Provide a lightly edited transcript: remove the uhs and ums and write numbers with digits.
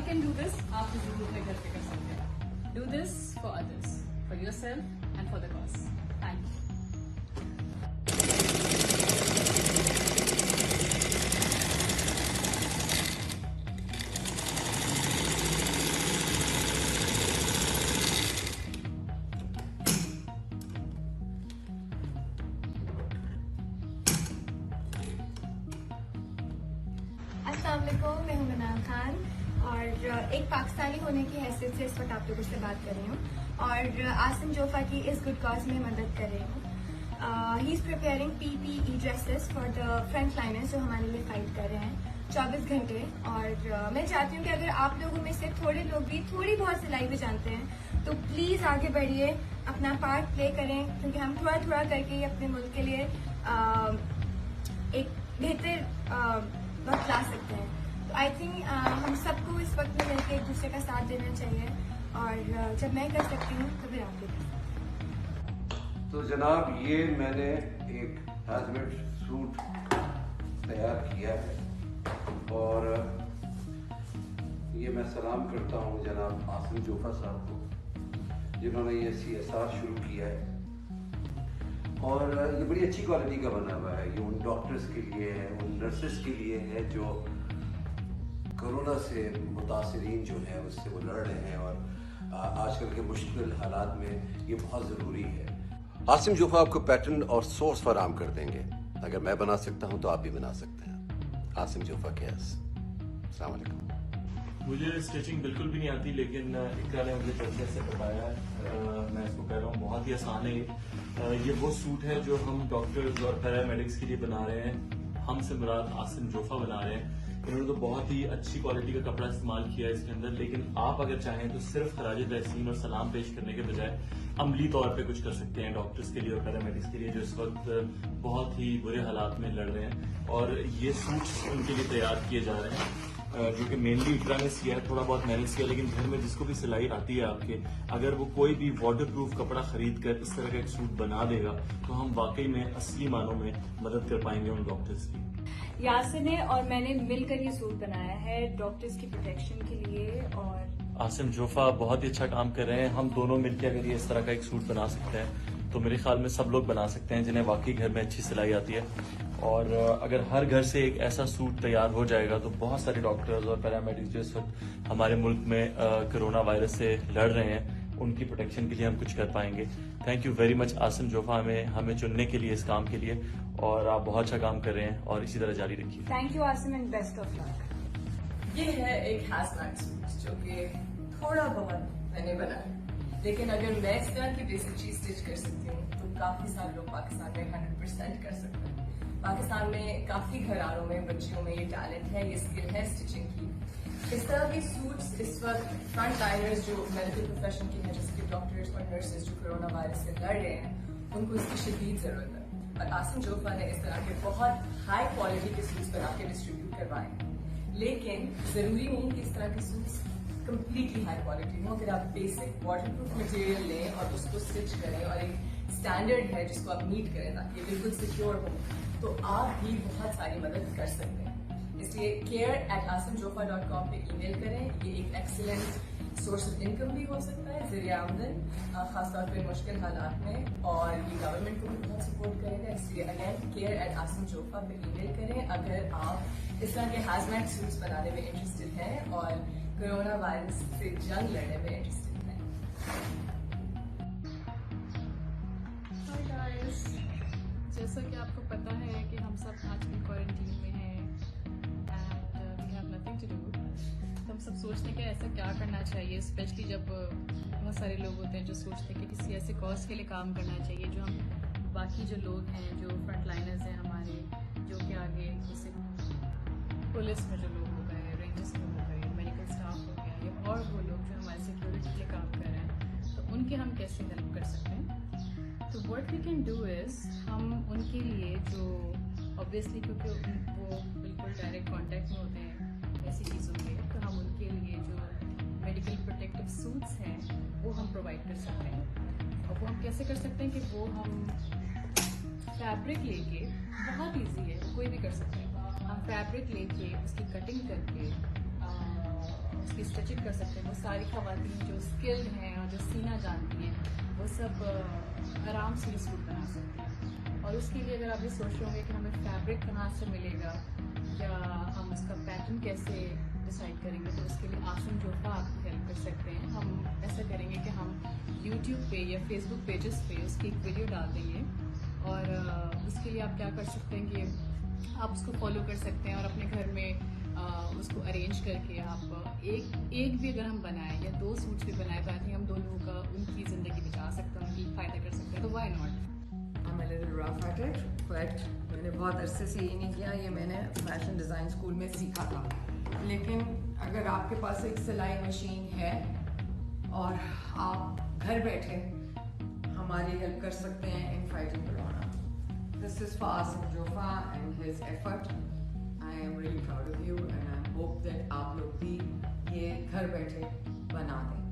Can do this, आप जरूर अपने घर पे कर सकते हैं। Do this for others, for yourself and for the cause. Thank you. अस्सलाम वालेकुम, मैं हूं मनाल खान और एक पाकिस्तानी होने की हैसियत से इस वक्त आप लोगों से बात कर रही हूं और आसिम जोफा की इस गुड कॉज में मदद कर रही हूं। He is preparing PPE dresses for the front liners जो हमारे लिए फाइट कर रहे हैं 24 घंटे। और मैं चाहती हूँ कि अगर आप लोगों में से थोड़े लोग भी थोड़ी बहुत सिलाई भी जानते हैं तो प्लीज आगे बढ़िए, अपना पार्ट प्ले करें, क्योंकि हम थोड़ा थोड़ा करके ही अपने मुल्क के लिए एक बेहतर वक्त ला सकते हैं। तो आई थिंक हम सबको इस वक्त में मिलकर एक दूसरे का साथ देना चाहिए और जब मैं कर सकती हूँ तो फिर आप भी कर सकते हैं। तो जनाब, ये मैंने एक हैजमेट सूट तैयार किया है और ये मैं सलाम करता हूँ जनाब आसिम जोफा साहब को, जिन्होंने ये CSR शुरू किया है। और ये बड़ी अच्छी क्वालिटी का बना हुआ है। ये उन डॉक्टर्स के लिए है, उन नर्सेस के लिए है जो कोरोना से मुतासरीन जो है उससे वो लड़ रहे हैं और आजकल के मुश्किल हालात में ये बहुत ज़रूरी है। आसिम जोफा आपको पैटर्न और सोर्स फराहम कर देंगे। अगर मैं बना सकता हूँ तो आप भी बना सकते हैं। आसिम जोफा केस। अस्सलाम वालेकुम। मुझे स्टिचिंग बिल्कुल भी नहीं आती, लेकिन इकरा ने मुझे तरीके से बताया है। मैं इसको कह रहा हूँ बहुत ही आसान है। ये वो सूट है जो हम डॉक्टर्स और पैरामेडिक्स के लिए बना रहे हैं। हमसे मुराद आसिम जोफा बना रहे हैं। इन्होंने तो बहुत ही अच्छी क्वालिटी का कपड़ा इस्तेमाल किया है इसके अंदर, लेकिन आप अगर चाहें तो सिर्फ खराज तहसीन और सलाम पेश करने के बजाय अमली तौर पे कुछ कर सकते हैं डॉक्टर्स के लिए और पैरामेडिक्स के लिए जो इस वक्त बहुत ही बुरे हालात में लड़ रहे हैं। और ये सूट्स उनके लिए तैयार किए जा रहे हैं जो कि मेनली इकरा ने सिया है, थोड़ा बहुत मैंने सिया, लेकिन घर में जिसको भी सिलाई आती है आपके, अगर वो कोई भी वाटर प्रूफ कपड़ा खरीद कर इस तरह का एक सूट बना देगा तो हम वाकई में असली मानों में मदद कर पाएंगे उन डॉक्टर्स की। यासिर ने और मैंने मिलकर ये सूट बनाया है डॉक्टर्स की प्रोटेक्शन के लिए। और आसिम जोफा बहुत ही अच्छा काम कर रहे हैं। हम दोनों मिलकर अगर ये इस तरह का एक सूट बना सकते हैं तो मेरे ख्याल में सब लोग बना सकते हैं जिन्हें वाकई घर में अच्छी सिलाई आती है। और अगर हर घर से एक ऐसा सूट तैयार हो जाएगा तो बहुत सारे डॉक्टर्स और पैरामेडिक्स जो इस वक्त हमारे मुल्क में कोरोना वायरस से लड़ रहे हैं उनकी प्रोटेक्शन के लिए हम कुछ कर पाएंगे। Thank you very much Asim Jofa हमें चुनने के लिए इस काम के लिए, और आप बहुत अच्छा काम कर रहे हैं और इसी तरह जारी रखिए। Thank you Asim and best of luck. ये है एक हैजमैट सूट जो कि थोड़ा बहुत मैंने बनाया, लेकिन अगर मैं इस तरह की बेसिक चीज स्टिच कर सकती हूँ तो काफी सारे लोग पाकिस्तान में 100% कर सकते हैं। पाकिस्तान में काफी घरानों में बच्चियों में ये टैलेंट है, ये स्किल है स्टिचिंग की। इस तरह के सूट्स इस वक्त फ्रंट लाइनर्स जो मेडिकल प्रोफेशन के हैं, जैसे कि डॉक्टर्स और नर्सेज जो कोरोना वायरस से लड़ रहे हैं, उनको इसकी शदीद जरूरत है। और आसिम जोफा ने इस तरह के बहुत हाई क्वालिटी के सूट्स बना के डिस्ट्रीब्यूट करवाए हैं। लेकिन जरूरी नहीं कि इस तरह के सूट्स कंप्लीटली हाई क्वालिटी हो। अगर आप बेसिक वाटरप्रूफ मटेरियल लें और उसको स्टिच करें और एक स्टैंडर्ड है जिसको आप मीट करें ताकि बिल्कुल सिक्योर हो, तो आप भी बहुत सारी मदद कर सकते हैं। इसलिए care@asimjofa.com पे ईमेल करें। ये एक एक्सीलेंट सोर्स ऑफ इनकम भी हो सकता है, जरिया आमदन, खासतौर पे मुश्किल हालात में, और ये गवर्नमेंट को भी बहुत सपोर्ट करेगा। इसलिए अगेन care@asimjofa पे ईमेल करें अगर आप इस तरह के हैजमैट सूट्स बनाने में इंटरेस्टेड हैं और कोरोना वायरस से जंग लड़ने में इंटरेस्टेड हैं। हाय गाइस, जैसा कि आपको पता है कि हम सब आजकल क्वारंटीन में हैं and we have nothing to do. तो हम सब सोचते हैं कि ऐसा क्या करना चाहिए, स्पेशली जब बहुत सारे लोग होते हैं जो सोचते हैं कि किसी ऐसे कॉज के लिए काम करना चाहिए जो हम बाकी जो लोग हैं, जो फ्रंट लाइनर्स हैं हमारे, जो कि आगे जैसे पुलिस में जो लोग हो गए, रेंजर्स में हो गए, मेडिकल स्टाफ हो गया, या और वो लोग जो हमारे सिक्योरिटी के काम कर रहे हैं, तो उनके हम कैसे हेल्प कर सकते हैं। तो what we can do is हम उनके लिए जो ऑब्वियसली क्योंकि वो बिल्कुल डायरेक्ट कांटेक्ट में होते हैं ऐसी चीज़ों के, तो हम उनके लिए जो मेडिकल प्रोटेक्टिव सूट्स हैं वो हम प्रोवाइड कर सकते हैं। और वो हम कैसे कर सकते हैं कि वो हम फैब्रिक लेके, बहुत ईजी है, कोई भी कर सकते हैं। हम फैब्रिक लेके उसकी कटिंग करके उसकी स्टिचिंग कर सकते हैं। वो सारी खवातीन जो स्किल्ड हैं और जो सीना जानती हैं वो सब आराम से ये सूट बना सकती हैं। और उसके लिए अगर आप ये सोच रहे होंगे कि हमें फैब्रिक कहाँ से मिलेगा या हम उसका पैटर्न कैसे डिसाइड करेंगे, तो उसके लिए आसिम जोफा आपकी हेल्प कर सकते हैं। हम ऐसा करेंगे कि हम यूट्यूब पे या फेसबुक पेजेस पे उसकी एक वीडियो डाल देंगे और उसके लिए आप क्या कर सकते हैं कि आप उसको फॉलो कर सकते हैं और अपने घर में उसको अरेंज करके आप एक भी अगर हम बनाएं या 2 सूट्स भी बनाए तो आई थिंक हम 2 लोगों का उनकी ज़िंदगी बचा सकते हैं, उनकी फ़ायदा कर सकते हैं, तो why not. I'm a little rough at it, but मैंने बहुत अरसे से ये नहीं किया, ये मैंने फैशन डिज़ाइन स्कूल में सीखा था। लेकिन अगर आपके पास एक सिलाई मशीन है और आप घर बैठे हमारी हेल्प कर सकते हैं in fighting corona. This is for Asim Jofa and his effort. I am really proud of you and I hope that आप लोग भी ये घर बैठे बना दें।